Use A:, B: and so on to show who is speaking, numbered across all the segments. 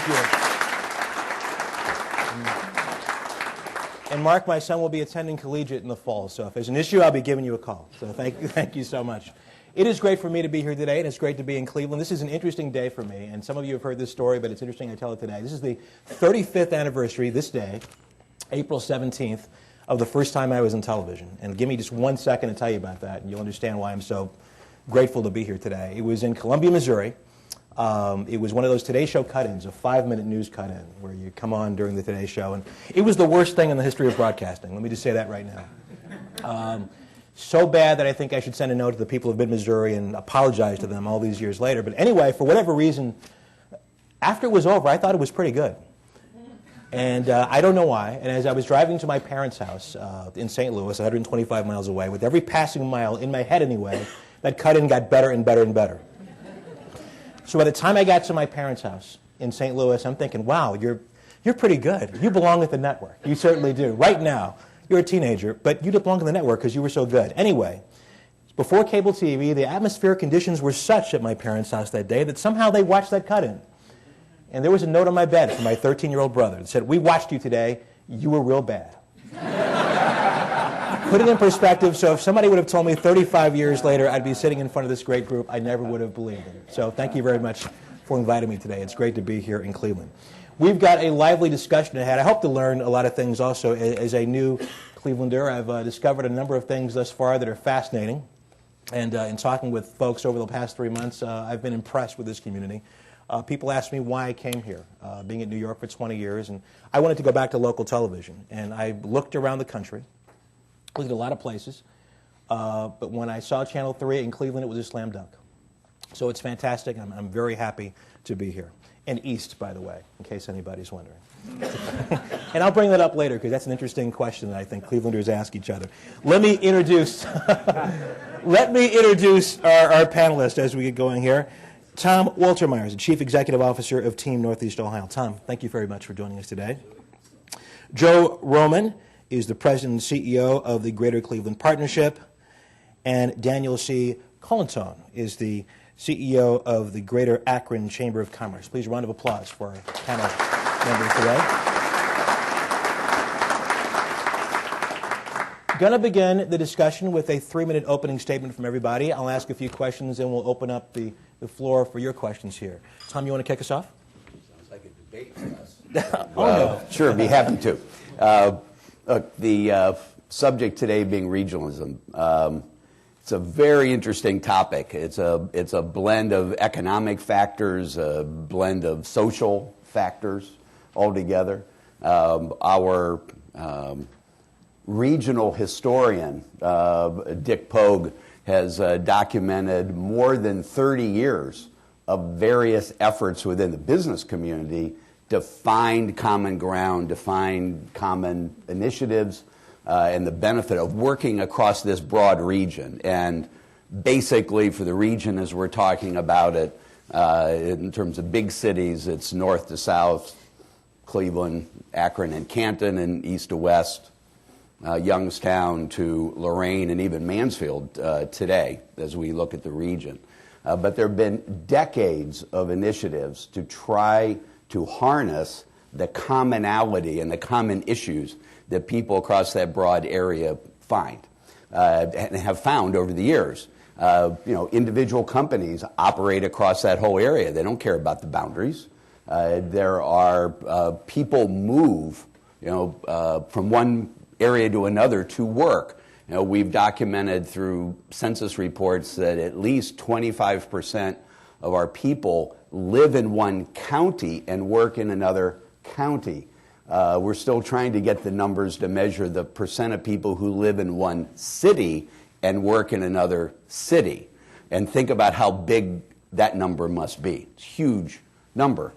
A: Thank you. And Mark, my son, will be attending collegiate in the fall, so if there's an issue, I'll be giving you a call. So thank you so much. It is great for me to be here today, and it's great to be in Cleveland. This is an interesting day for me, and some of you have heard this story, but it's interesting I tell it today. This is the 35th anniversary, this day, April 17th, of the first time I was in television. And give me just 1 second to tell you about that, and you'll understand why I'm so grateful to be here today. It was in Columbia, Missouri. It was one of those Today Show cut-ins, a 5-minute news cut-in, where you come on during the Today Show. And it was the worst thing in the history of broadcasting. Let me just say that right now. So bad that I think I should send a note to the people of mid-Missouri and apologize to them all these years later. But anyway, for whatever reason, after it was over, I thought it was pretty good. And I don't know why. And as I was driving to my parents' house in St. Louis, 125 miles away, with every passing mile, in my head anyway, that cut-in got better and better and better. So by the time I got to my parents' house in St. Louis, I'm thinking, wow, you're pretty good. You belong at the network. You certainly do. Right now, you're a teenager, but you belong to the network because you were so good. Anyway, before cable TV, the atmospheric conditions were such at my parents' house that day that somehow they watched that cut-in. And there was a note on my bed from my 13-year-old brother that said, "We watched you today. You were real bad." Put it in perspective, so if somebody would have told me 35 years later I'd be sitting in front of this great group, I never would have believed it. So thank you very much for inviting me today. It's great to be here in Cleveland. We've got a lively discussion ahead. I hope to learn a lot of things also as a new Clevelander. I've discovered a number of things thus far that are fascinating. And in talking with folks over the past 3 months, I've been impressed with this community. People ask me why I came here, being in New York for 20 years. And I wanted to go back to local television. And I looked around the country, looked at a lot of places. But when I saw Channel 3 in Cleveland, it was a slam dunk. So it's fantastic. I'm very happy to be here. And East, by the way, in case anybody's wondering. And I'll bring that up later because that's an interesting question that I think Clevelanders ask each other. Let me introduce our panelists as we get going here. Tom Waltermeyer is the Chief Executive Officer of Team Northeast Ohio. Tom, thank you very much for joining us today. Joe Roman is the President and CEO of the Greater Cleveland Partnership. And Daniel C. Colantone is the CEO of the Greater Akron Chamber of Commerce. Please, a round of applause for our panel members today. Going to begin the discussion with a 3-minute opening statement from everybody. I'll ask a few questions, and we'll open up the floor for your questions here. Tom, you want to kick us off?
B: Sounds like a debate for us.
A: No.
B: Sure, be happy to. Look, the subject today being regionalism. It's a very interesting topic. It's a blend of economic factors, a blend of social factors altogether. Our regional historian, Dick Pogue, has documented more than 30 years of various efforts within the business community to find common ground, to find common initiatives, and the benefit of working across this broad region. And basically for the region as we're talking about it, in terms of big cities, it's north to south, Cleveland, Akron, and Canton, and east to west, Youngstown to Lorain, and even Mansfield today as we look at the region. But there have been decades of initiatives to try to harness the commonality and the common issues that people across that broad area find and have found over the years. Individual companies operate across that whole area. They don't care about the boundaries. There are people move, from one area to another to work. We've documented through census reports that at least 25% of our people live in one county and work in another county. We're still trying to get the numbers to measure the percent of people who live in one city and work in another city. And think about how big that number must be. It's a huge number.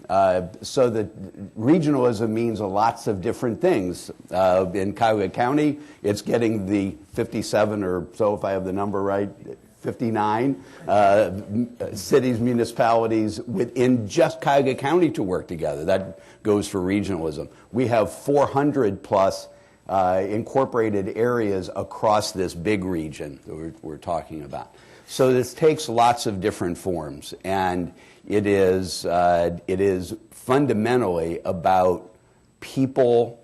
B: So that regionalism means lots of different things. In Cuyahoga County, it's getting the 57 or so, if I have the number right, 59 cities, municipalities within just Cuyahoga County to work together. That goes for regionalism. We have 400 plus incorporated areas across this big region that we're talking about. So this takes lots of different forms, and it is fundamentally about people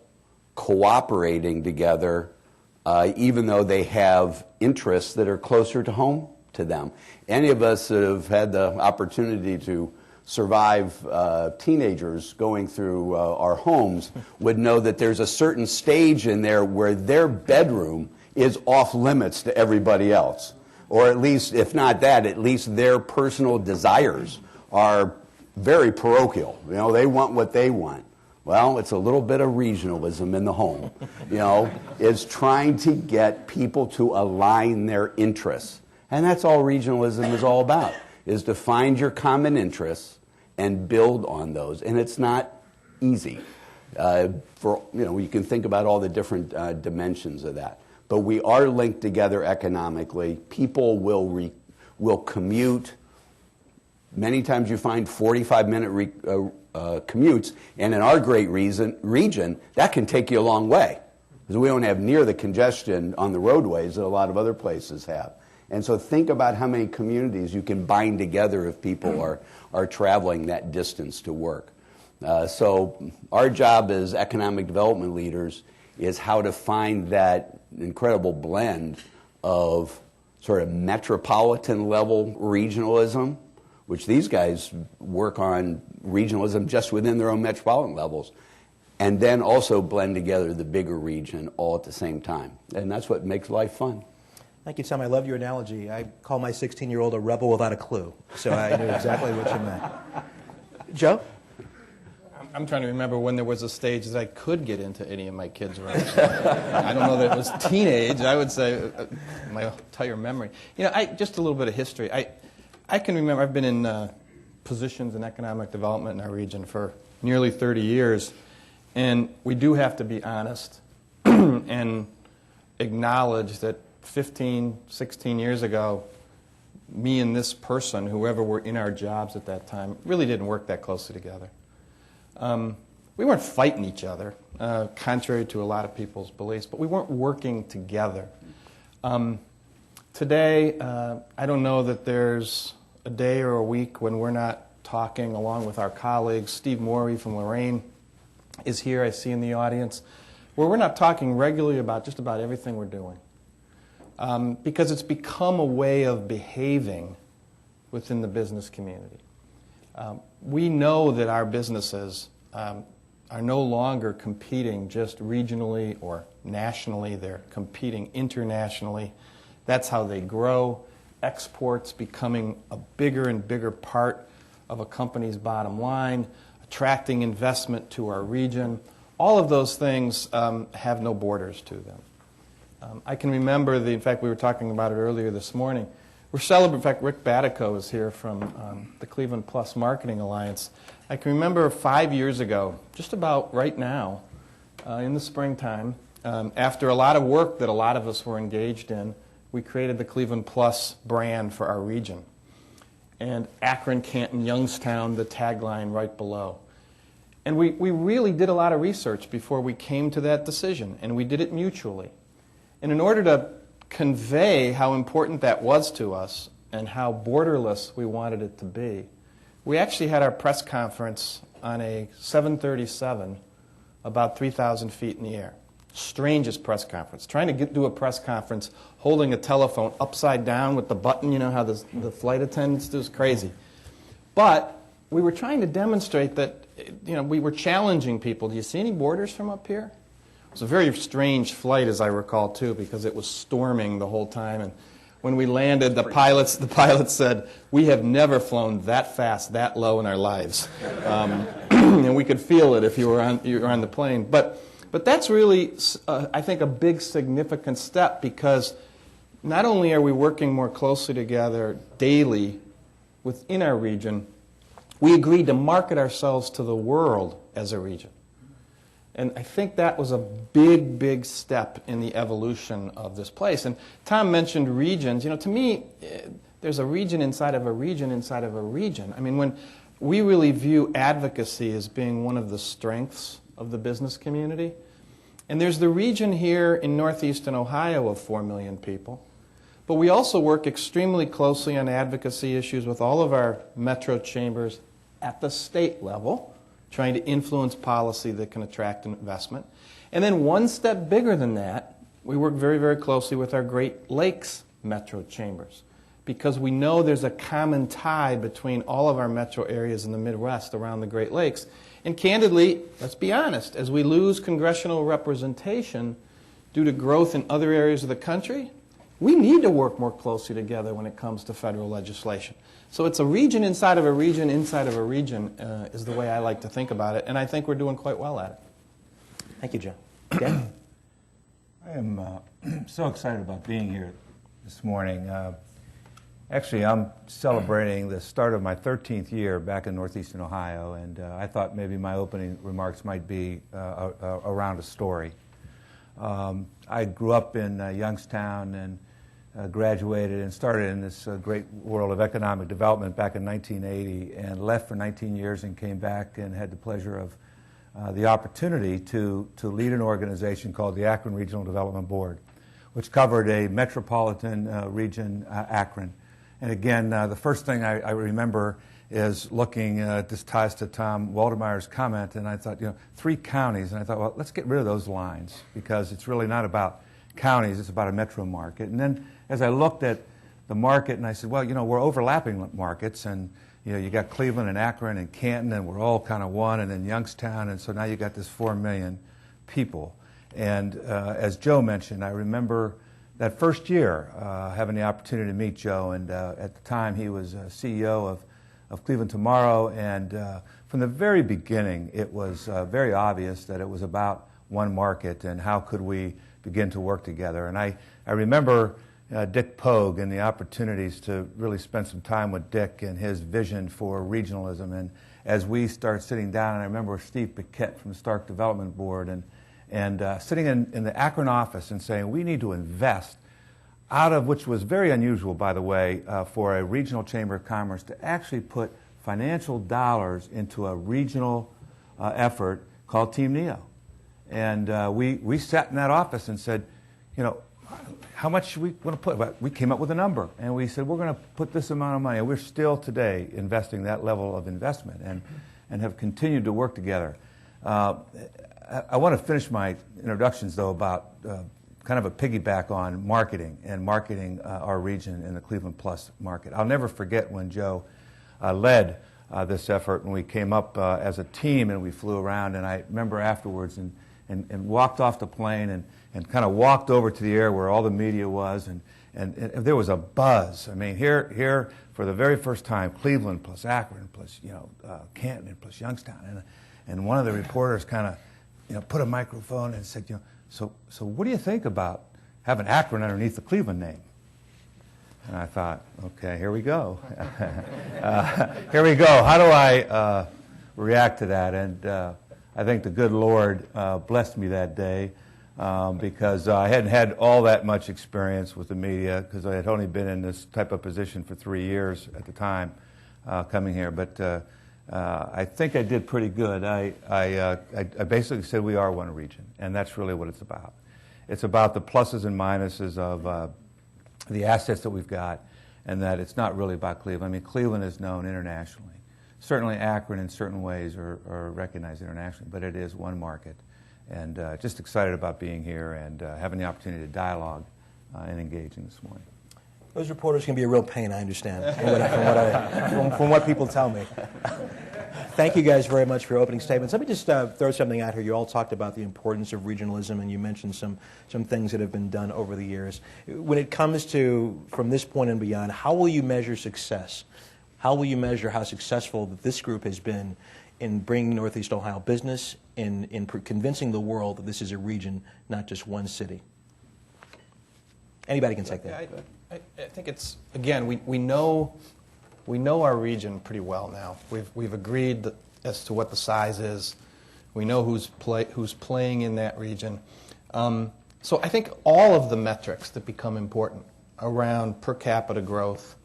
B: cooperating together, even though they have interests that are closer to home to them. Any of us that have had the opportunity to survive teenagers going through our homes would know that there's a certain stage in there where their bedroom is off limits to everybody else. Or at least, if not that, at least their personal desires are very parochial. You know, they want what they want. Well, it's a little bit of regionalism in the home. You know, it's trying to get people to align their interests. And that's all regionalism is all about, is to find your common interests and build on those. And it's not easy. You can think about all the different dimensions of that. But we are linked together economically. People will commute. Many times you find 45-minute commutes, and in our great region, that can take you a long way, because we don't have near the congestion on the roadways that a lot of other places have. And so think about how many communities you can bind together if people are traveling that distance to work. So our job as economic development leaders is how to find that incredible blend of sort of metropolitan level regionalism, which these guys work on regionalism just within their own metropolitan levels, and then also blend together the bigger region all at the same time. And that's what makes life fun.
A: Thank you, Tom. I love your analogy. I call my 16-year-old a rebel without a clue, so I knew exactly what you meant. Joe?
C: I'm trying to remember when there was a stage that I could get into any of my kids' rooms. I don't know that it was teenage. I would say my entire memory. You know, just a little bit of history. I can remember I've been in positions in economic development in our region for nearly 30 years, and we do have to be honest and acknowledge that 15, 16 years ago, me and this person, whoever were in our jobs at that time, really didn't work that closely together. We weren't fighting each other, contrary to a lot of people's beliefs, but we weren't working together. Today, I don't know that there's a day or a week when we're not talking along with our colleagues. Steve Morey from Lorraine is here, I see in the audience, where we're not talking regularly about just about everything we're doing. Because it's become a way of behaving within the business community. We know that our businesses are no longer competing just regionally or nationally. They're competing internationally. That's how they grow. Exports becoming a bigger and bigger part of a company's bottom line, attracting investment to our region. All of those things have no borders to them. I can remember, in fact, we were talking about it earlier this morning. We're celebrating, in fact, Rick Batico is here from the Cleveland Plus Marketing Alliance. I can remember 5 years ago, just about right now, in the springtime, after a lot of work that a lot of us were engaged in, we created the Cleveland Plus brand for our region. And Akron, Canton, Youngstown, the tagline right below. And we really did a lot of research before we came to that decision, and we did it mutually. And in order to convey how important that was to us and how borderless we wanted it to be, we actually had our press conference on a 737 about 3,000 feet in the air. Strangest press conference. Trying to do a press conference holding a telephone upside down with the button, you know how the flight attendants do, is crazy. But we were trying to demonstrate that, you know, we were challenging people. Do you see any borders from up here? It was a very strange flight, as I recall, too, because it was storming the whole time. And when we landed, the pilots said, "We have never flown that fast, that low in our lives." And we could feel it if you were on the plane. But that's really, I think, a big significant step, because not only are we working more closely together daily within our region, we agreed to market ourselves to the world as a region. And I think that was a big, big step in the evolution of this place. And Tom mentioned regions. You know, to me, there's a region inside of a region inside of a region. I mean, when we really view advocacy as being one of the strengths of the business community. And there's the region here in northeastern Ohio of 4 million people. But we also work extremely closely on advocacy issues with all of our metro chambers at the state level, trying to influence policy that can attract investment. And then one step bigger than that, we work very, very closely with our Great Lakes metro chambers, because we know there's a common tide between all of our metro areas in the Midwest around the Great Lakes. And candidly, let's be honest, as we lose congressional representation due to growth in other areas of the country, we need to work more closely together when it comes to federal legislation. So it's a region inside of a region inside of a region is the way I like to think about it, and I think we're doing quite well at it.
A: Thank you, Joe. Dan?
D: I am so excited about being here this morning. Actually, I'm celebrating the start of my 13th year back in northeastern Ohio, and I thought maybe my opening remarks might be around a story. I grew up in Youngstown and graduated and started in this great world of economic development back in 1980, and left for 19 years and came back and had the pleasure of the opportunity to lead an organization called the Akron Regional Development Board, which covered a metropolitan region, Akron. And again, the first thing I remember is looking at this ties to Tom Waldemeyer's comment, and I thought, 3 counties, and I thought, well, let's get rid of those lines, because it's really not about counties, it's about a metro market. And then as I looked at the market, and I said, well, we're overlapping markets, and you got Cleveland and Akron and Canton, and we're all kind of one, and then Youngstown, and so now you got this 4 million people. And as Joe mentioned, I remember that first year having the opportunity to meet Joe, and at the time he was CEO of Cleveland Tomorrow, and from the very beginning it was very obvious that it was about one market and how could we begin to work together. And I remember Dick Pogue and the opportunities to really spend some time with Dick and his vision for regionalism. And as we started sitting down, and I remember Steve Paquette from the Stark Development Board and sitting in the Akron office and saying, we need to invest out of, which was very unusual, by the way, for a regional chamber of commerce to actually put financial dollars into a regional effort called Team Neo. And we sat in that office and said, how much should we want to put? We came up with a number, and we said, we're going to put this amount of money. And we're still today investing that level of investment and have continued to work together. I want to finish my introductions, though, about kind of a piggyback on marketing and marketing our region in the Cleveland Plus market. I'll never forget when Joe led this effort when we came up as a team and we flew around, and I remember afterwards and walked off the plane and kind of walked over to the area where all the media was, and there was a buzz. I mean, here for the very first time, Cleveland plus Akron plus Canton plus Youngstown, and one of the reporters kind of put a microphone and said, so what do you think about having Akron underneath the Cleveland name? And I thought, okay, here we go. Here we go. How do I react to that? And I think the good Lord blessed me that day because I hadn't had all that much experience with the media because I had only been in this type of position for 3 years at the time coming here. But I think I did pretty good. I basically said we are one region, and that's really what it's about. It's about the pluses and minuses of the assets that we've got, and that it's not really about Cleveland. I mean, Cleveland is known internationally. Certainly Akron in certain ways are recognized internationally, but it is one market. And just excited about being here and having the opportunity to dialogue and engage in this morning.
A: Those reporters can be a real pain, I understand, from what people tell me. Thank you guys very much for your opening statements. Let me just throw something out here. You all talked about the importance of regionalism, and you mentioned some things that have been done over the years. When it comes to, from this point and beyond, how will you measure success? How will you measure how successful that this group has been in bringing Northeast Ohio business, in convincing the world that this is a region, not just one city? Anybody can take that.
C: I think it's, again, we know our region pretty well now. We've agreed as to what the size is. We know who's playing in that region. So I think all of the metrics that become important around per capita growth,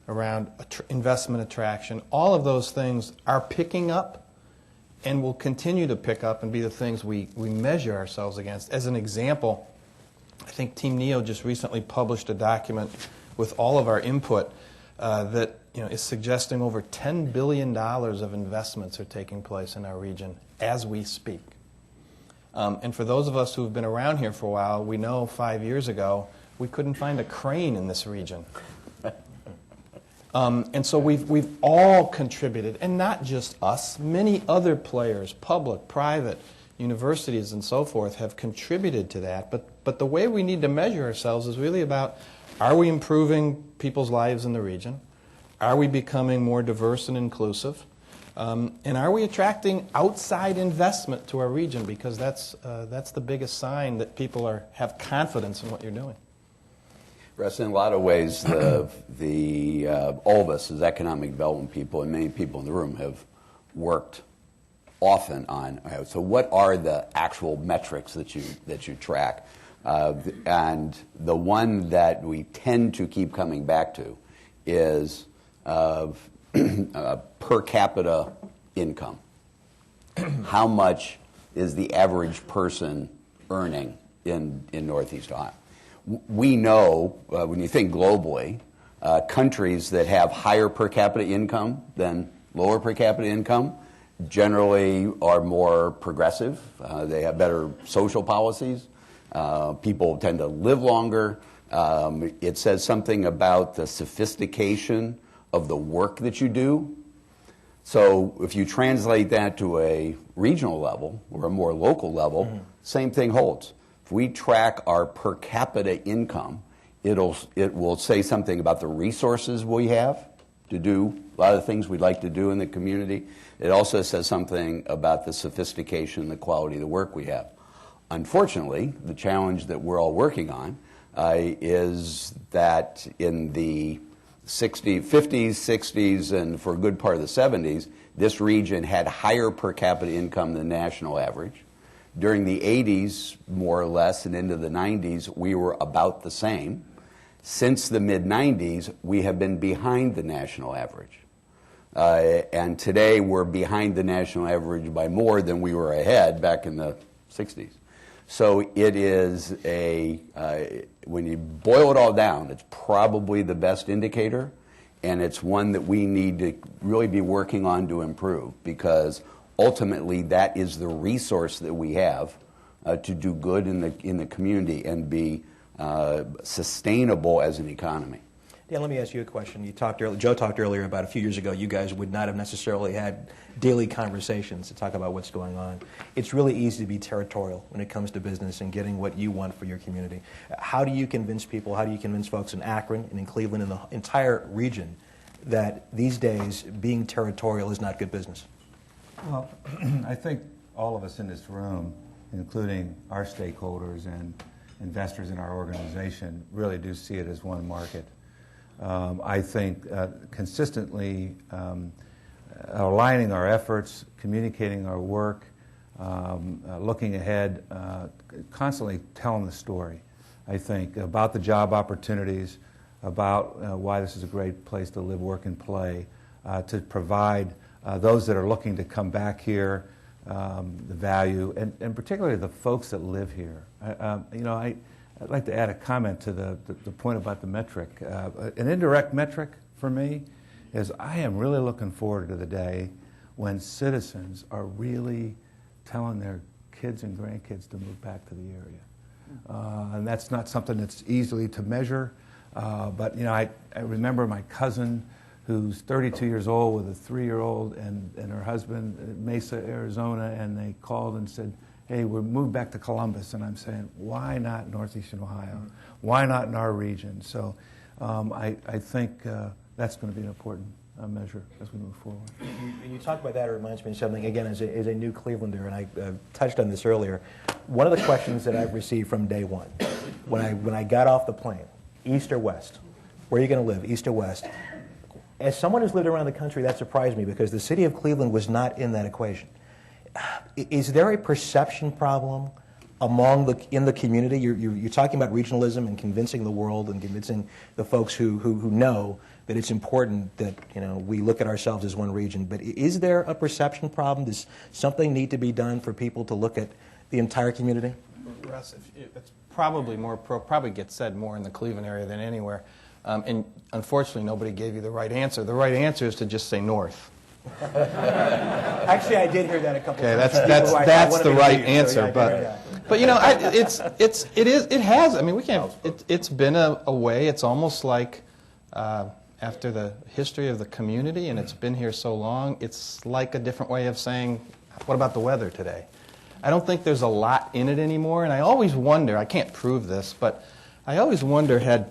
C: around investment attraction, all of those things are picking up and will continue to pick up and be the things we measure ourselves against. As an example, I think Team NEO just recently published a document with all of our input that is suggesting over $10 billion of investments are taking place in our region as we speak. And for those of us who have been around here for a while, we know 5 years ago we couldn't find a crane in this region. And so we've all contributed, and not just us. Many other players, public, private, universities, and so forth, have contributed to that. But the way we need to measure ourselves is really about, are we improving people's lives in the region? Are we becoming more diverse and inclusive? And are we attracting outside investment to our region? Because that's the biggest sign that people have confidence in what you're doing.
B: Russ, in a lot of ways, all of us as economic development people and many people in the room have worked often on. So, what are the actual metrics that you track? And the one that we tend to keep coming back to is per capita income. How much is the average person earning in Northeast Ohio? We know, when you think globally, countries that have higher per capita income than lower per capita income generally are more progressive. They have better social policies. People tend to live longer. It says something about the sophistication of the work that you do. So if you translate that to a regional level or a more local level, same thing holds. If we track our per capita income, it will say something about the resources we have to do a lot of the things we'd like to do in the community. It also says something about the sophistication, the quality of the work we have. Unfortunately, the challenge that we're all working on is that in the 50s, 60s, and for a good part of the 70s, this region had higher per capita income than the national average. During the 80s, more or less, and into the 90s, we were about the same. Since the mid-90s, we have been behind the national average. And today, we're behind the national average by more than we were ahead back in the 60s. So it is when you boil it all down, it's probably the best indicator, and it's one that we need to really be working on to improve, because ultimately that is the resource that we have to do good in the community and be sustainable as an economy.
A: Dan, let me ask you a question. Joe talked earlier about a few years ago you guys would not have necessarily had daily conversations to talk about what's going on. It's really easy to be territorial when it comes to business and getting what you want for your community. How do you convince people, how do you convince folks in Akron and in Cleveland and the entire region that these days being territorial is not good business?
D: Well, I think all of us in this room, including our stakeholders and investors in our organization, really do see it as one market. I think consistently aligning our efforts, communicating our work, looking ahead, constantly telling the story, I think, about the job opportunities, about why this is a great place to live, work, and play, to provide those that are looking to come back here the value, and particularly the folks that live here. I'd like to add a comment to the point about the metric. An indirect metric for me is I am really looking forward to the day when citizens are really telling their kids and grandkids to move back to the area. And that's not something that's easily to measure. But I remember my cousin who's 32 years old with a 3-year-old and her husband in Mesa, Arizona, and they called and said, hey, we're moved back to Columbus. And I'm saying, why not Northeastern Ohio? Why not in our region? So I think that's going to be an important measure as we move forward.
A: When you talk about that, it reminds me of something, again, as a new Clevelander, and I touched on this earlier. One of the questions that I've received from day one, when I got off the plane, east or west, where are you going to live, east or west? As someone who's lived around the country, that surprised me because the city of Cleveland was not in that equation. Is there a perception problem in the community? You're talking about regionalism and convincing the world and convincing the folks who know that it's important that we look at ourselves as one region. But is there a perception problem? Does something need to be done for people to look at the entire community?
C: Russ, it's probably gets said more in the Cleveland area than anywhere. And unfortunately, nobody gave you the right answer. The right answer is to just say north.
A: Actually, I did hear that a couple
C: Okay,
A: times.
C: that's the right answer.
A: Yeah,
C: but you know, it has. I mean, we can't. It's been a way. It's almost like after the history of the community, and it's been here so long. It's like a different way of saying, "What about the weather today?" I don't think there's a lot in it anymore, and I always wonder. I can't prove this, but I always wonder had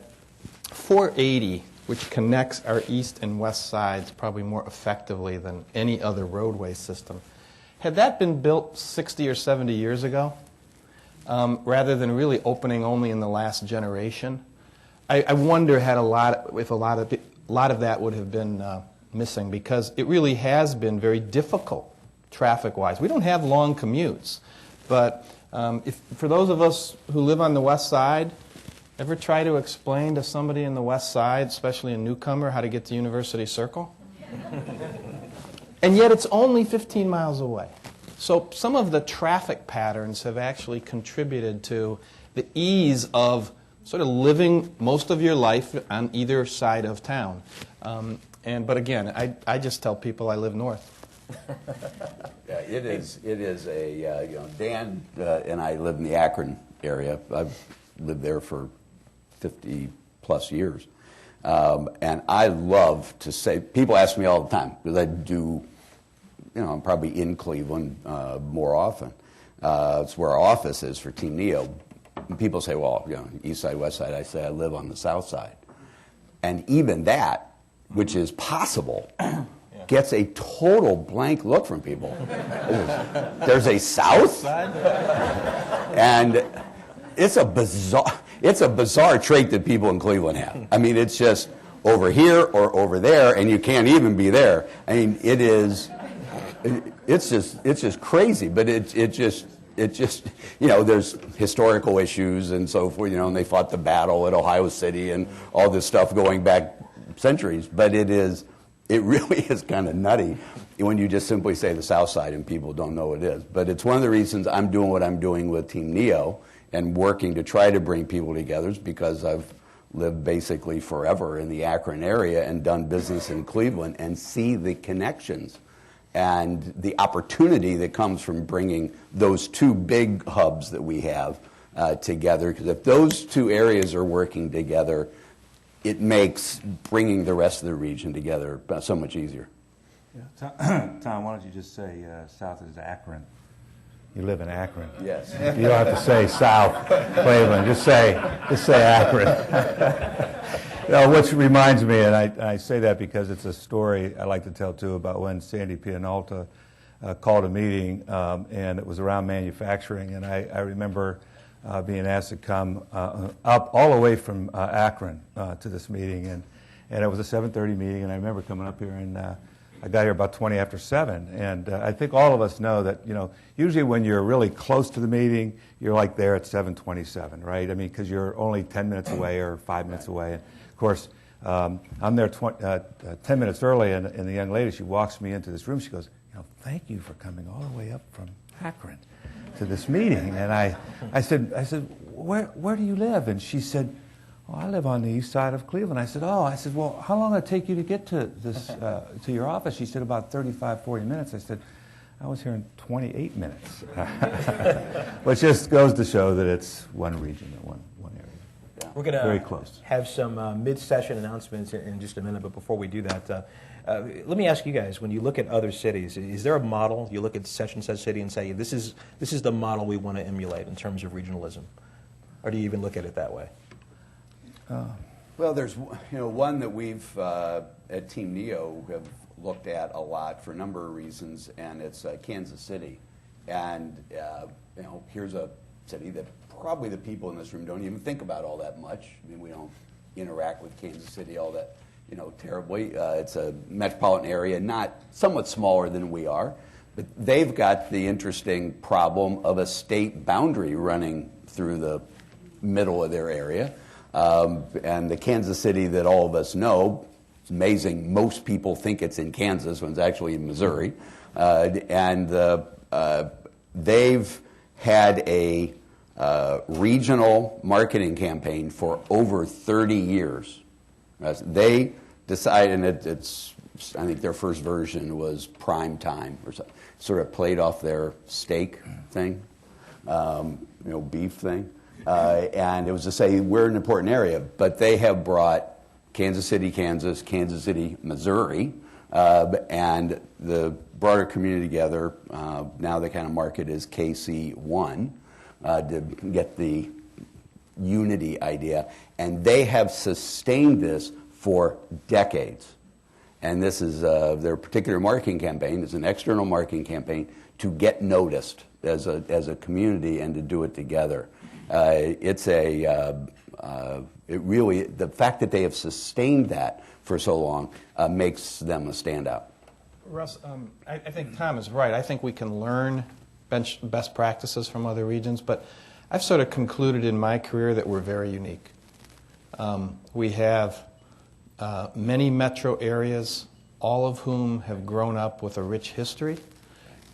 C: 480, which connects our east and west sides probably more effectively than any other roadway system. Had that been built 60 or 70 years ago, rather than really opening only in the last generation, I wonder if a lot of that would have been missing, because it really has been very difficult traffic-wise. We don't have long commutes, but for those of us who live on the west side, ever try to explain to somebody in the west side, especially a newcomer, how to get to University Circle? And yet it's only 15 miles away. So some of the traffic patterns have actually contributed to the ease of sort of living most of your life on either side of town. But again, I just tell people I live north.
B: Yeah, it is a, Dan and I live in the Akron area. I've lived there for 50 plus years. And I love to say, people ask me all the time, because I do, I'm probably in Cleveland more often. It's where our office is for Team Neo. And people say, well, east side, west side. I say I live on the south side. And even that, which is possible, gets a total blank look from people. There's a south? And it's a bizarre trait that people in Cleveland have. I mean, it's just over here or over there, and you can't even be there. I mean, it's just crazy. But it just there's historical issues and so forth. And they fought the battle at Ohio City and all this stuff going back centuries. But it really is kind of nutty when you just simply say the South Side and people don't know what it is. But it's one of the reasons I'm doing what I'm doing with Team Neo and working to try to bring people together, is because I've lived basically forever in the Akron area and done business in Cleveland and see the connections and the opportunity that comes from bringing those two big hubs that we have together. Because if those two areas are working together, it makes bringing the rest of the region together so much easier.
D: Yeah. Tom, why don't you just say south is Akron? You live in Akron.
B: Yes.
D: You don't have to say South Cleveland. Just say Akron. Which reminds me, and I say that because it's a story I like to tell too, about when Sandy Pianalta called a meeting, and it was around manufacturing, and I remember being asked to come up all the way from Akron to this meeting, and it was a 7:30 meeting, and I remember coming up here, and I got here about 20 after 7, and I think all of us know that, usually when you're really close to the meeting, you're like there at 7:27, right? I mean, because you're only 10 minutes away or 5 minutes away. And of course, I'm there 10 minutes early, and the young lady, she walks me into this room. She goes, thank you for coming all the way up from Akron to this meeting. And I said, where do you live? And she said, I live on the east side of Cleveland. I said, well, how long did it take you to get to this to your office? She said, about 35, 40 minutes. I said, I was here in 28 minutes. Which just goes to show that it's one region and one area.
B: Yeah.
A: We're going
D: Very
A: to
D: close.
A: have some mid-session announcements in just a minute, but before we do that, let me ask you guys, when you look at other cities, is there a model, you look at such and such city and say, this is the model we want to emulate in terms of regionalism? Or do you even look at it that way?
B: Well, there's one that we've at Team Neo have looked at a lot for a number of reasons, and it's Kansas City. And here's a city that probably the people in this room don't even think about all that much. I mean, we don't interact with Kansas City all that terribly. It's a metropolitan area, somewhat smaller than we are, but they've got the interesting problem of a state boundary running through the middle of their area. And the Kansas City that all of us know, it's amazing, most people think it's in Kansas when it's actually in Missouri. And they've had a regional marketing campaign for over 30 years. They decided, and it's, I think their first version was prime time, or something, sort of played off their steak thing, beef thing. And it was to say, we're an important area, but they have brought Kansas City, Kansas, Kansas City, Missouri, and the broader community together. Now they kind of market as KC1 to get the unity idea. And they have sustained this for decades. And this is their particular marketing campaign. It's an external marketing campaign to get noticed as a community and to do it together. It really, the fact that they have sustained that for so long makes them a standout.
C: Russ, I think Tom is right. I think we can learn best practices from other regions, but I've sort of concluded in my career that we're very unique. We have many metro areas, all of whom have grown up with a rich history.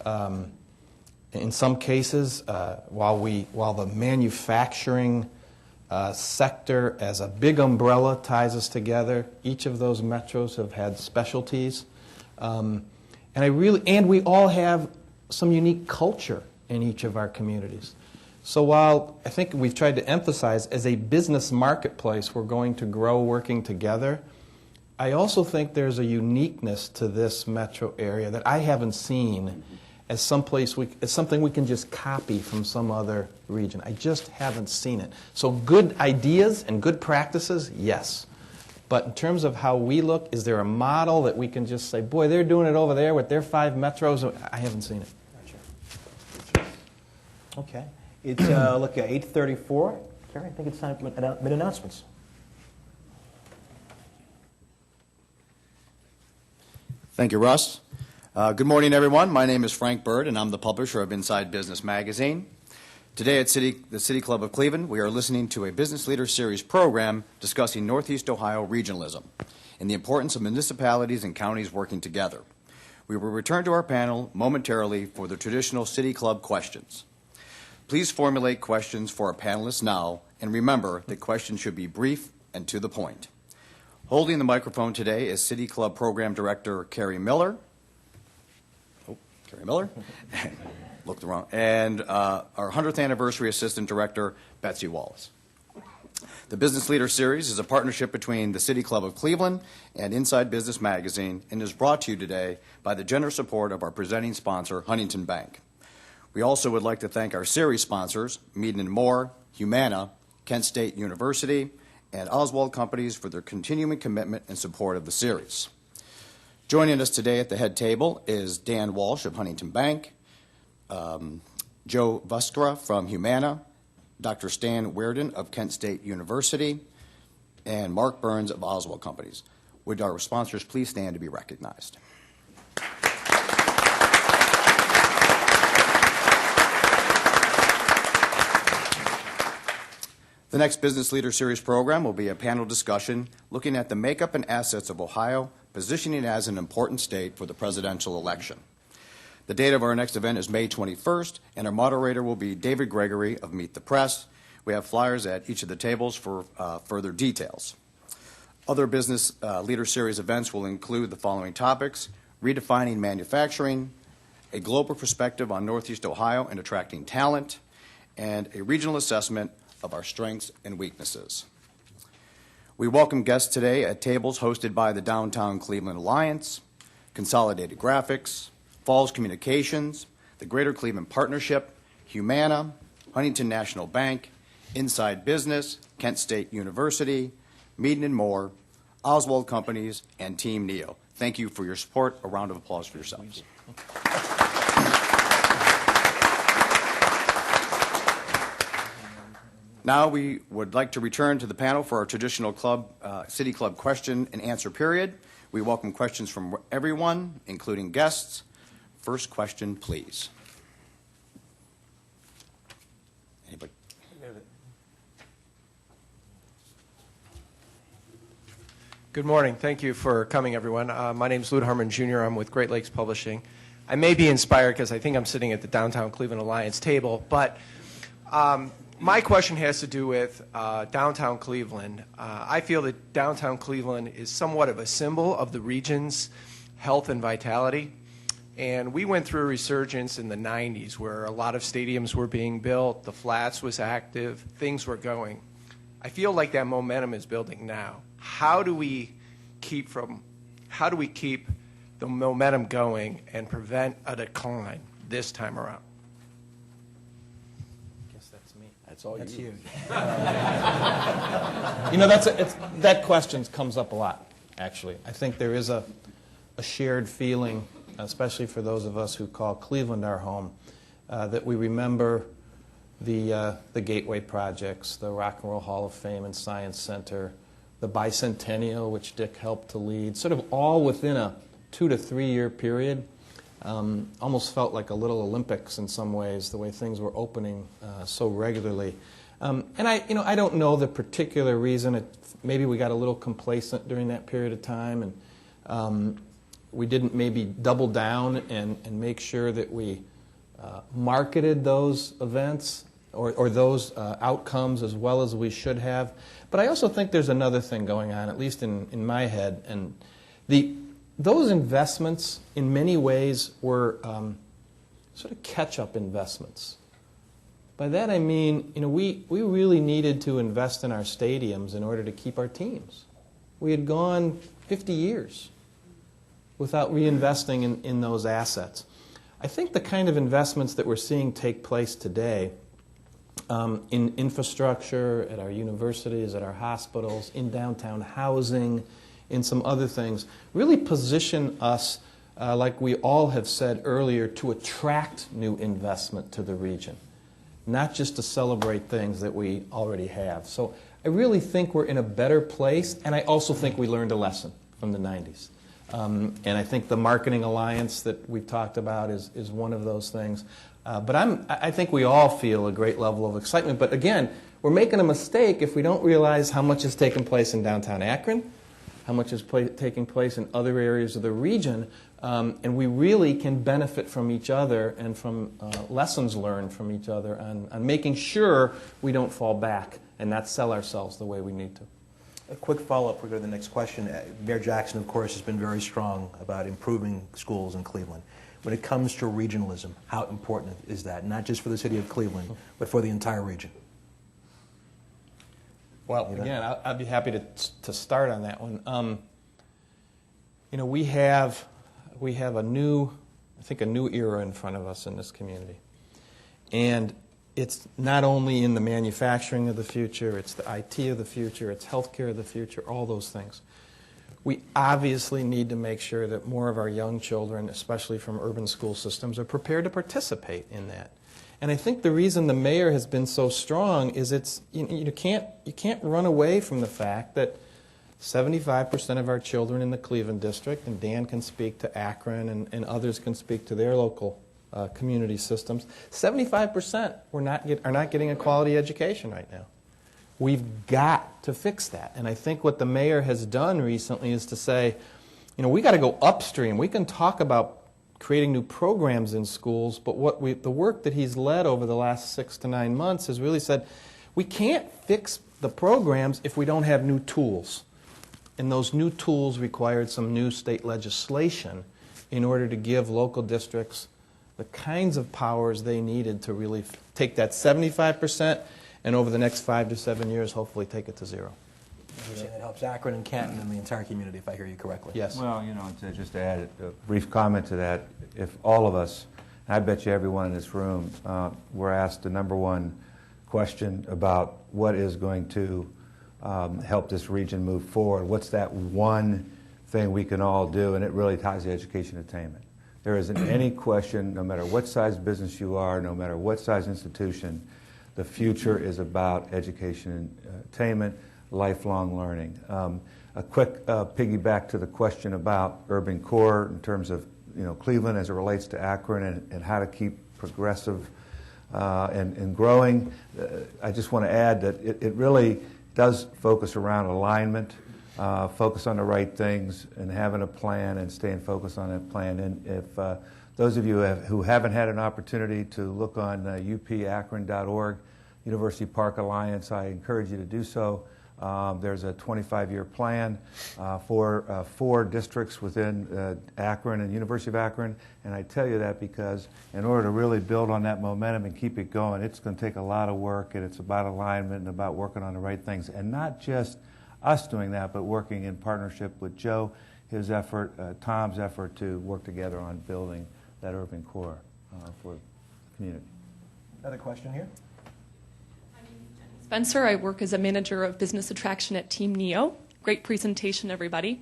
C: In some cases, while the manufacturing sector as a big umbrella ties us together, each of those metros have had specialties. And we all have some unique culture in each of our communities. So while I think we've tried to emphasize as a business marketplace we're going to grow working together, I also think there's a uniqueness to this metro area that I haven't seen as something we can just copy from some other region. I just haven't seen it. So good ideas and good practices, yes. But in terms of how we look, is there a model that we can just say, boy, they're doing it over there with their 5 metros? I haven't seen it.
A: Gotcha. Okay. It's, look, 8:34. Carrie, I think it's time for mid-announcements.
E: Thank you, Russ. Good morning, everyone. My name is Frank Bird, and I'm the publisher of Inside Business Magazine. Today at the City Club of Cleveland, we are listening to a Business Leader Series program discussing Northeast Ohio regionalism and the importance of municipalities and counties working together. We will return to our panel momentarily for the traditional City Club questions. Please formulate questions for our panelists now, and remember that questions should be brief and to the point. Holding the microphone today is City Club Program Director Carrie Miller. Looked wrong. And our 100th Anniversary Assistant Director, Betsy Wallace. The Business Leader Series is a partnership between the City Club of Cleveland and Inside Business Magazine and is brought to you today by the generous support of our presenting sponsor, Huntington Bank. We also would like to thank our series sponsors, Mead & Moore, Humana, Kent State University, and Oswald Companies for their continuing commitment and support of the series. Joining us today at the head table is Dan Walsh of Huntington Bank, Joe Vuskra from Humana, Dr. Stan Weirden of Kent State University, and Mark Burns of Oswald Companies. Would our sponsors please stand to be recognized? The next Business Leader Series program will be a panel discussion looking at the makeup and assets of Ohio, positioning it as an important state for the presidential election. The date of our next event is May 21st, and our moderator will be David Gregory of Meet the Press. We have flyers at each of the tables for further details. Other Business Leader Series events will include the following topics: redefining manufacturing, a global perspective on Northeast Ohio and attracting talent, and a regional assessment of our strengths and weaknesses. We welcome guests today at tables hosted by the Downtown Cleveland Alliance, Consolidated Graphics, Falls Communications, the Greater Cleveland Partnership, Humana, Huntington National Bank, Inside Business, Kent State University, Mead & Moore, Oswald Companies, and Team NEO. Thank you for your support. A round of applause for yourselves. Now we would like to return to the panel for our traditional City Club question and answer period. We welcome questions from everyone, including guests. First question, please. Anybody?
F: Good morning. Thank you for coming, everyone. My name is Lou Harmon Jr. I'm with Great Lakes Publishing. I may be inspired because I think I'm sitting at the Downtown Cleveland Alliance table, but My question has to do with downtown Cleveland. I feel that downtown Cleveland is somewhat of a symbol of the region's health and vitality. And we went through a resurgence in the 90s where a lot of stadiums were being built, the Flats was active, things were going. I feel like that momentum is building now. How do we keep the momentum going and prevent a decline this time around?
C: I guess that's me.
B: That's all
A: That's
B: you.
A: huge.
C: You know, that question comes up a lot, actually. I think there is a shared feeling, especially for those of us who call Cleveland our home, that we remember the Gateway projects, the Rock and Roll Hall of Fame and Science Center, the bicentennial, which Dick helped to lead, sort of all within a 2 to 3 year period. Almost felt like a little Olympics in some ways, the way things were opening so regularly. And I don't know the particular reason. Maybe we got a little complacent during that period of time, and we didn't maybe double down and make sure that we marketed those events or those outcomes as well as we should have. But I also think there's another thing going on, at least in my head, and those investments in many ways were sort of catch-up investments. By that I mean, we really needed to invest in our stadiums in order to keep our teams. We had gone 50 years without reinvesting in those assets. I think the kind of investments that we're seeing take place today in infrastructure, at our universities, at our hospitals, in downtown housing, in some other things, really position us, like we all have said earlier, to attract new investment to the region, not just to celebrate things that we already have. So I really think we're in a better place, and I also think we learned a lesson from the 90s. And I think the marketing alliance that we've talked about is one of those things. But I think we all feel a great level of excitement. But again, we're making a mistake if we don't realize how much has taken place in downtown Akron, how much is taking place in other areas of the region, and we really can benefit from each other and from lessons learned from each other on making sure we don't fall back and not sell ourselves the way we need to.
A: A quick follow-up before we go to the next question. Mayor Jackson, of course, has been very strong about improving schools in Cleveland. When it comes to regionalism, how important is that, not just for the city of Cleveland, but for the entire region?
C: Well, again, I'd be happy to start on that one. We have a new era in front of us in this community, and it's not only in the manufacturing of the future, it's the IT of the future, it's healthcare of the future, all those things. We obviously need to make sure that more of our young children, especially from urban school systems, are prepared to participate in that. And I think the reason the mayor has been so strong is you can't run away from the fact that 75% of our children in the Cleveland district, and Dan can speak to Akron and others can speak to their local community systems, 75% are not getting a quality education right now. We've got to fix that. And I think what the mayor has done recently is to say, we got to go upstream. We can talk about creating new programs in schools, but the work that he's led over the last 6 to 9 months has really said, we can't fix the programs if we don't have new tools. And those new tools required some new state legislation in order to give local districts the kinds of powers they needed to really take that 75% and over the next 5 to 7 years, hopefully take it to zero.
A: That helps Akron and Canton and the entire community, if I hear you correctly.
C: Yes.
D: Well, just to add a brief comment to that, if all of us, and I bet you everyone in this room, were asked the number one question about what is going to help this region move forward, what's that one thing we can all do, and it really ties to education attainment. There isn't any question, no matter what size business you are, no matter what size institution, the future is about education attainment, lifelong learning. A quick piggyback to the question about urban core in terms of Cleveland as it relates to Akron and how to keep progressive and growing. I just want to add that it really does focus around alignment, focus on the right things, and having a plan and staying focused on that plan. And if those of you who haven't had an opportunity to look on upakron.org, University Park Alliance, I encourage you to do so. There's a 25-year plan for 4 districts within Akron and University of Akron, and I tell you that because in order to really build on that momentum and keep it going, it's going to take a lot of work, and it's about alignment and about working on the right things, and not just us doing that, but working in partnership with Joe, his effort, Tom's effort to work together on building that urban core for the community.
A: Another question here?
G: Spencer. I work as a manager of business attraction at Team Neo. Great presentation, everybody.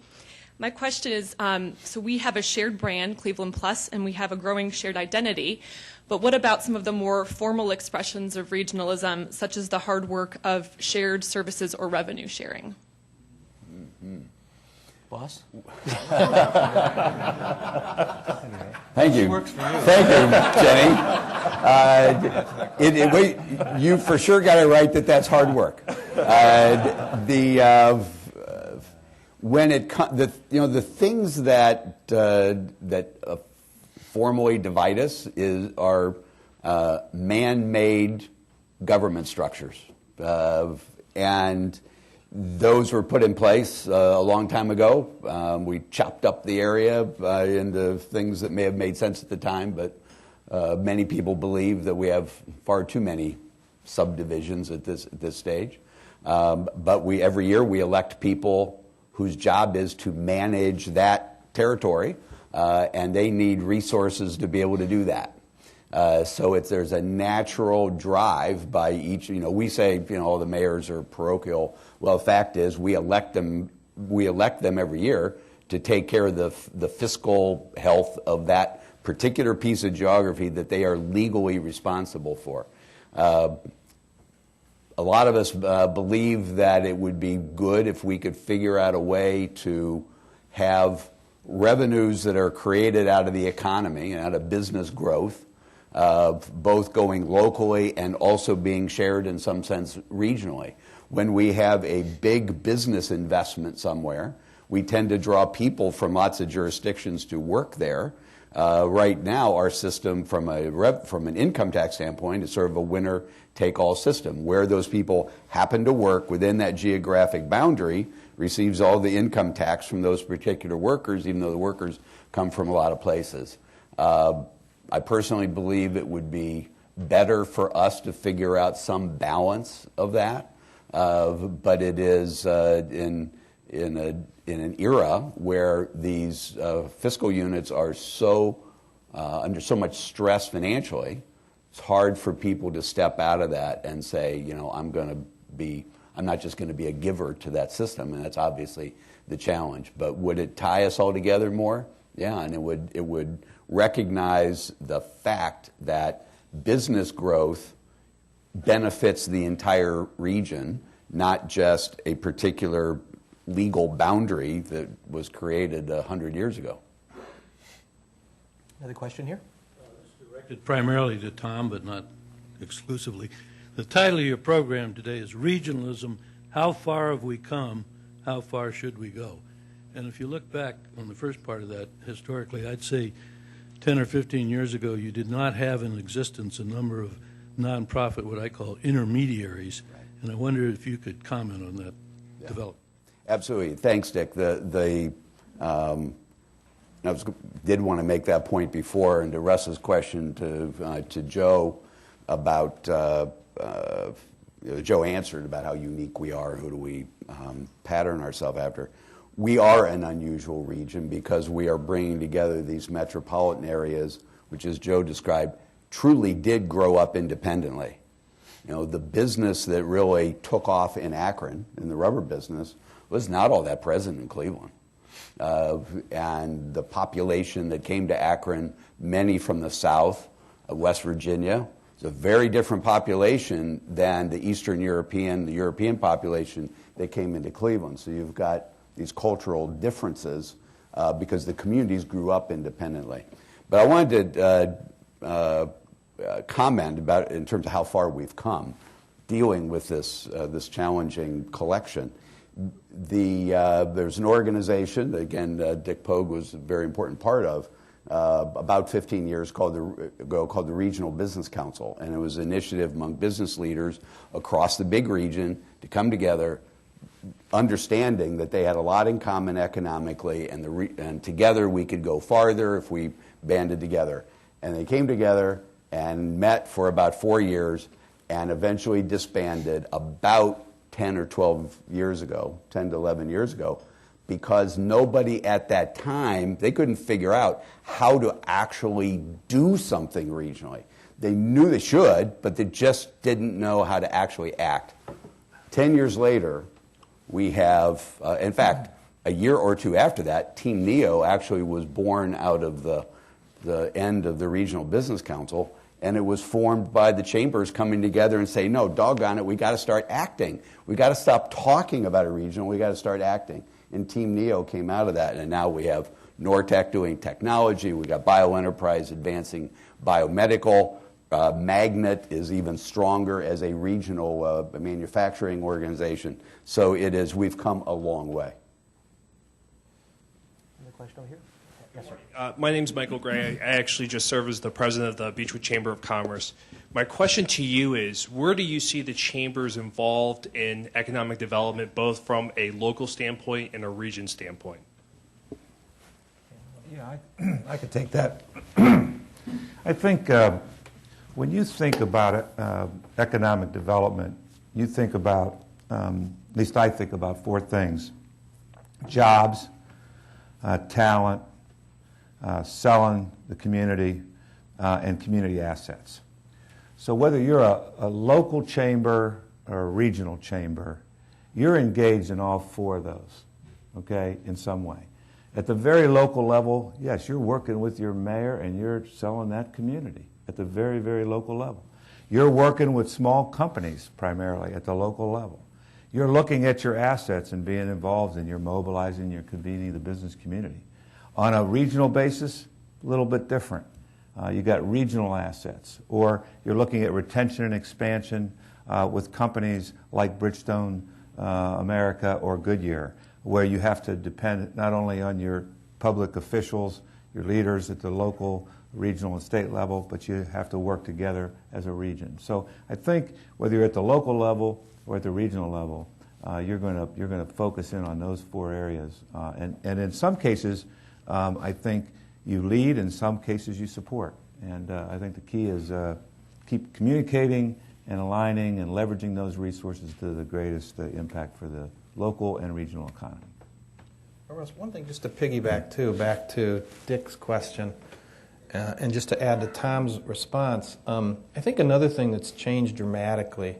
G: My question is, so we have a shared brand, Cleveland Plus, and we have a growing shared identity. But what about some of the more formal expressions of regionalism, such as the hard work of shared services or revenue sharing?
A: Boss?
B: Thank you.
A: Works for you.
B: Thank you, Jenny. You for sure got it right that that's hard work. When it the things that formally divide us are man-made government structures, and those were put in place a long time ago. We chopped up the area into things that may have made sense at the time, but many people believe that we have far too many subdivisions at this stage. But every year we elect people whose job is to manage that territory, and they need resources to be able to do that. So there's a natural drive by each. We say all the mayors are parochial. Well, the fact is we elect them every year to take care of the fiscal health of that particular piece of geography that they are legally responsible for. A lot of us believe that it would be good if we could figure out a way to have revenues that are created out of the economy and out of business growth, both going locally and also being shared in some sense regionally. When we have a big business investment somewhere, we tend to draw people from lots of jurisdictions to work there. Right now, our system from an income tax standpoint is sort of a winner-take-all system, where those people happen to work within that geographic boundary, receives all the income tax from those particular workers, even though the workers come from a lot of places. I personally believe it would be better for us to figure out some balance of that, but it is in an era where these fiscal units are under so much stress financially. It's hard for people to step out of that and say, I'm not just going to be a giver to that system, and that's obviously the challenge. But would it tie us all together more? Yeah, and it would recognize the fact that business growth benefits the entire region, not just a particular legal boundary that was created 100 years ago.
A: Another question here?
H: It's directed primarily to Tom, but not exclusively. The title of your program today is Regionalism, How Far Have We Come? How Far Should We Go? And if you look back on the first part of that, historically, I'd say 10 or 15 years ago, you did not have in existence a number of nonprofit, what I call intermediaries, and I wonder if you could comment on that development.
B: Absolutely. Thanks, Dick. I did want to make that point before, and to Russ's question to Joe about, Joe answered about how unique we are, who do we pattern ourselves after. We are an unusual region because we are bringing together these metropolitan areas, which, as Joe described, truly did grow up independently. The business that really took off in Akron, in the rubber business, was not all that present in Cleveland. And the population that came to Akron, many from the South, West Virginia, it's a very different population than the Eastern European, the European population that came into Cleveland. So you've got these cultural differences because the communities grew up independently. But I wanted to comment about, in terms of how far we've come, dealing with this challenging collection. There's an organization that, again, Dick Pogue was a very important part of, about 15 years ago called the Regional Business Council, and it was an initiative among business leaders across the big region to come together, understanding that they had a lot in common economically, and together we could go farther if we banded together. And they came together and met for about 4 years and eventually disbanded about 10 or 12 years ago, 10 to 11 years ago, because nobody at that time, they couldn't figure out how to actually do something regionally. They knew they should, but they just didn't know how to actually act. 10 years later, we have, in fact, a year or two after that, Team NEO actually was born out of the end of the Regional Business Council, and it was formed by the chambers coming together and saying, no, doggone it, we got to start acting. We got to stop talking about a region, we got to start acting. And Team NEO came out of that, and now we have Nortec doing technology, we got BioEnterprise advancing biomedical, Magnet is even stronger as a regional manufacturing organization. So we've come a long way.
A: Another question over here? Yes, sir.
I: My name is Michael Gray. I actually just serve as the president of the Beechwood Chamber of Commerce. My question to you is, where do you see the chambers involved in economic development, both from a local standpoint and a region standpoint?
D: Yeah, I could take that. I think when you think about economic development, you think about, at least I think about 4 things: jobs, talent, selling the community, and community assets. So whether you're a local chamber or a regional chamber, you're engaged in all 4 of those, okay, in some way. At the very local level, yes, you're working with your mayor and you're selling that community at the very, very local level. You're working with small companies primarily at the local level. You're looking at your assets and being involved, and you're mobilizing, you're convening the business community. On a regional basis, a little bit different. You got regional assets, or you're looking at retention and expansion with companies like Bridgestone America or Goodyear, where you have to depend not only on your public officials, your leaders at the local, regional, and state level, but you have to work together as a region. So I think whether you're at the local level or at the regional level, you're going to focus in on those 4 areas. And in some cases, I think you lead, in some cases you support. And I think the key is keep communicating and aligning and leveraging those resources to the greatest impact for the local and regional economy.
C: Russ, one thing just to piggyback back to Dick's question, and just to add to Tom's response, I think another thing that's changed dramatically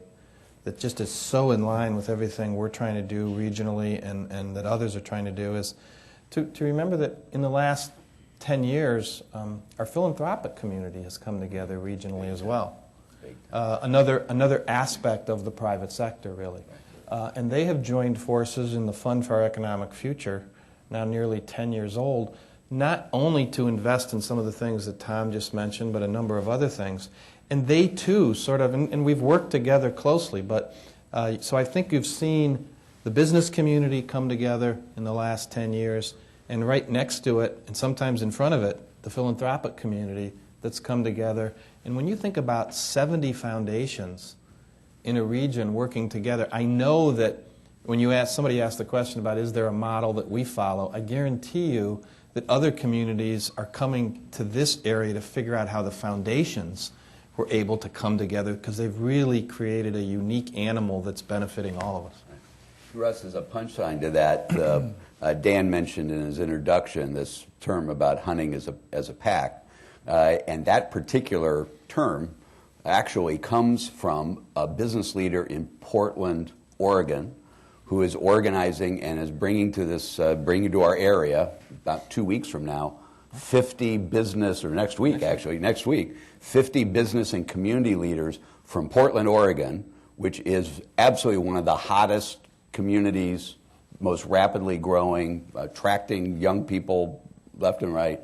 C: that just is so in line with everything we're trying to do regionally and that others are trying to do is to remember that in the last 10 years, our philanthropic community has come together regionally as well. Another aspect of the private sector, really. And they have joined forces in the Fund for Our Economic Future, now nearly 10 years old, not only to invest in some of the things that Tom just mentioned, but a number of other things. And they too sort of, and we've worked together closely, but so I think you've seen the business community come together in the last 10 years, and right next to it, and sometimes in front of it, the philanthropic community that's come together. And when you think about 70 foundations in a region working together, I know that when somebody asked the question about is there a model that we follow, I guarantee you that other communities are coming to this area to figure out how the foundations were able to come together, because they've really created a unique animal that's benefiting all of us.
B: Russ, as a punchline to that, Dan mentioned in his introduction this term about hunting as a pack, and that particular term actually comes from a business leader in Portland, Oregon, who is organizing and is bringing to our area about 2 weeks from now 50 business, or next week, 50 business and community leaders from Portland, Oregon, which is absolutely one of the hottest communities, most rapidly growing, attracting young people left and right.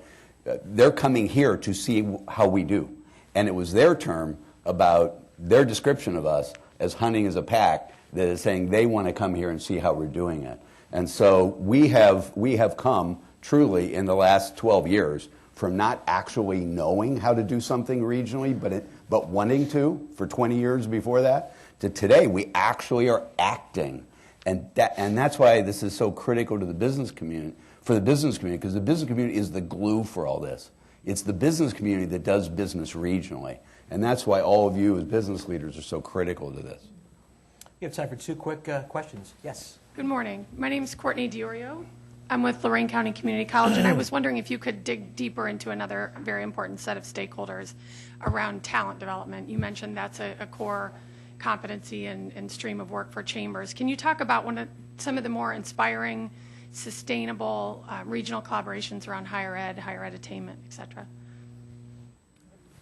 B: They're coming here to see how we do. And it was their term about their description of us as hunting as a pack that is saying they want to come here and see how we're doing it. And so we have come truly in the last 12 years from not actually knowing how to do something regionally, but wanting to for 20 years before that, to today we actually are acting. And that's why this is so critical to the business community, for the business community, because the business community is the glue for all this. It's the business community that does business regionally. And that's why all of you as business leaders are so critical to this.
A: We have time for two quick questions. Yes.
J: Good morning. My name is Courtney Diorio. I'm with Lorain County Community College, and I was wondering if you could dig deeper into another very important set of stakeholders around talent development. You mentioned that's a core competency and stream of work for Chambers. Can you talk about some of the more inspiring, sustainable regional collaborations around higher ed attainment, et cetera?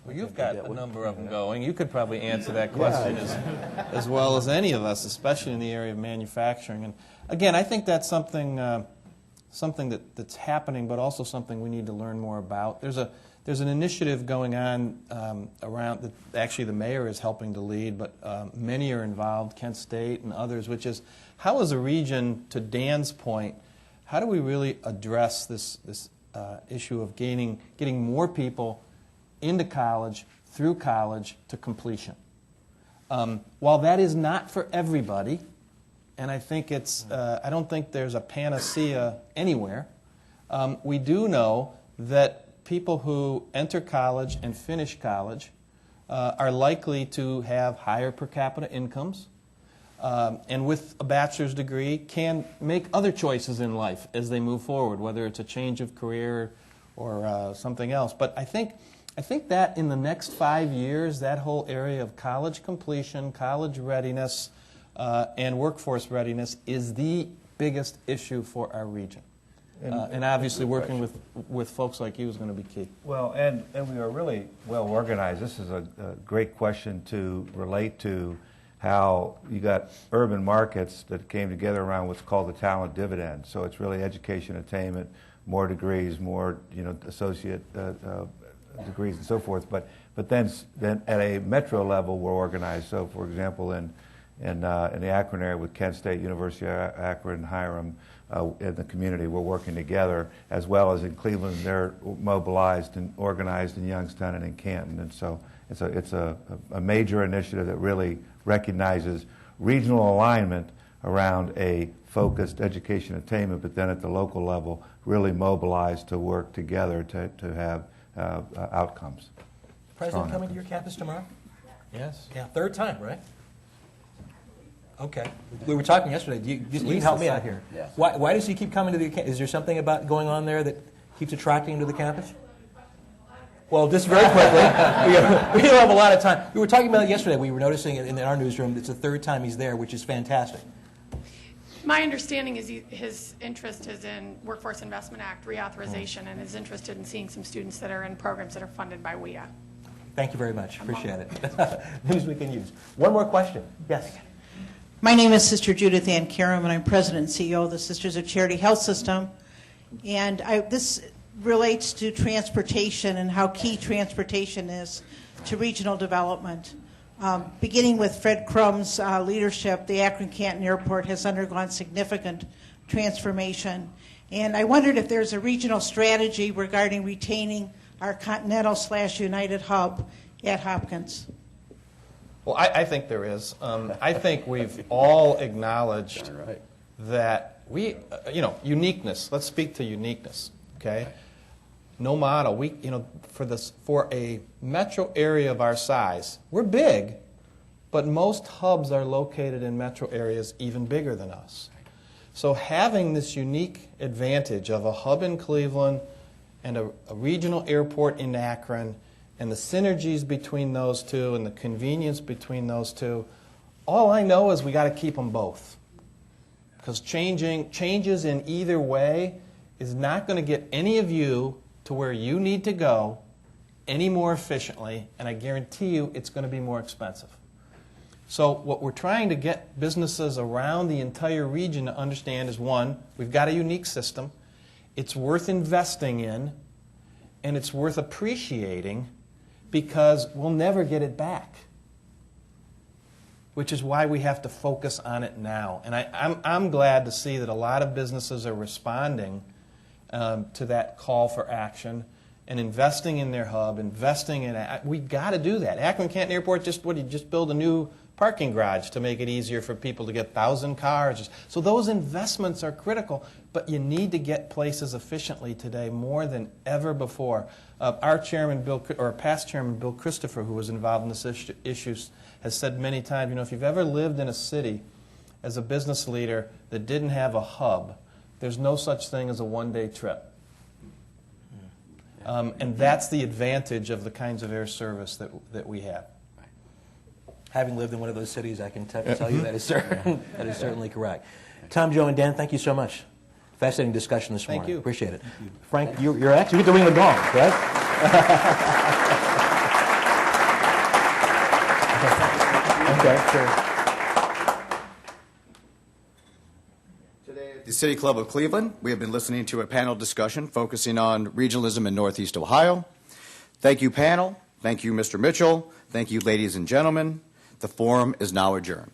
C: Well, you've got a number of them going. You could probably answer that question as well as any of us, especially in the area of manufacturing. And again, I think that's something that's happening, but also something we need to learn more about. There's an initiative going on around that actually the mayor is helping to lead, but many are involved, Kent State and others, which is how as a region, to Dan's point, how do we really address this issue of getting more people into college, through college, to completion? While that is not for everybody, and I think I don't think there's a panacea anywhere, we do know that people who enter college and finish college are likely to have higher per capita incomes, and with a bachelor's degree can make other choices in life as they move forward, whether it's a change of career or something else. But I think that in the next 5 years, that whole area of college completion, college readiness, and workforce readiness is the biggest issue for our region. And obviously working with folks like you is going to be key.
D: Well, and we are really well organized. This is a great question to relate to how you got urban markets that came together around what's called the talent dividend. So it's really education attainment, more degrees, more associate degrees and so forth. But then at a metro level, we're organized. So for example, in the Akron area with Kent State, University of Akron, Hiram, in the community, we're working together, as well as in Cleveland, they're mobilized and organized in Youngstown and in Canton. And so it's a major initiative that really recognizes regional alignment around a focused education attainment, but then at the local level, really mobilized to work together to have outcomes.
A: President coming to your campus tomorrow?
C: Yes.
A: Yeah, third time, right? Okay. We were talking yesterday. You can help me out here.
B: Yes.
A: Why does he keep coming to the campus? Is there something about going on there that keeps attracting him to the campus? Well, just very quickly, we don't have a lot of time. We were talking about it yesterday. We were noticing it in our newsroom. It's the third time he's there, which is fantastic.
J: My understanding is his interest is in Workforce Investment Act reauthorization and is interested in seeing some students that are in programs that are funded by WIA.
A: Thank you very much. Appreciate it. News we can use. One more question. Yes.
K: My name is Sister Judith Ann Karam, and I'm President and CEO of the Sisters of Charity Health System. And this relates to transportation and how key transportation is to regional development. Beginning with Fred Crum's leadership, the Akron-Canton Airport has undergone significant transformation. And I wondered if there's a regional strategy regarding retaining our Continental/United hub at Hopkins.
C: Well, I think there is. I think we've all acknowledged that uniqueness. Let's speak to uniqueness, okay? No model. For a metro area of our size, we're big, but most hubs are located in metro areas even bigger than us. So having this unique advantage of a hub in Cleveland and a regional airport in Akron, and the synergies between those two and the convenience between those two, all I know is we got to keep them both. Because changes in either way is not going to get any of you to where you need to go any more efficiently, and I guarantee you it's going to be more expensive. So what we're trying to get businesses around the entire region to understand is, one, we've got a unique system, it's worth investing in, and it's worth appreciating, because we'll never get it back, which is why we have to focus on it now. And I'm glad to see that a lot of businesses are responding to that call for action. and investing in their hub, investing in we got to do that. Akron-Canton Airport just build a new parking garage to make it easier for people to get 1,000 cars. So those investments are critical, but you need to get places efficiently today more than ever before. Our chairman, past chairman, Bill Christopher, who was involved in this issue, has said many times, if you've ever lived in a city as a business leader that didn't have a hub, there's no such thing as a one-day trip. And that's the advantage of the kinds of air service that we have.
A: Having lived in one of those cities, I can tell you that is certainly correct. Tom, Joe, and Dan, thank you so much. Fascinating discussion this morning.
C: Thank you.
A: Appreciate it. Frank, you're actually, you get to ring the gong, correct? Okay, sure.
E: Today at the City Club of Cleveland, we have been listening to a panel discussion focusing on regionalism in Northeast Ohio. Thank you, panel. Thank you, Mr. Mitchell. Thank you, ladies and gentlemen. The forum is now adjourned.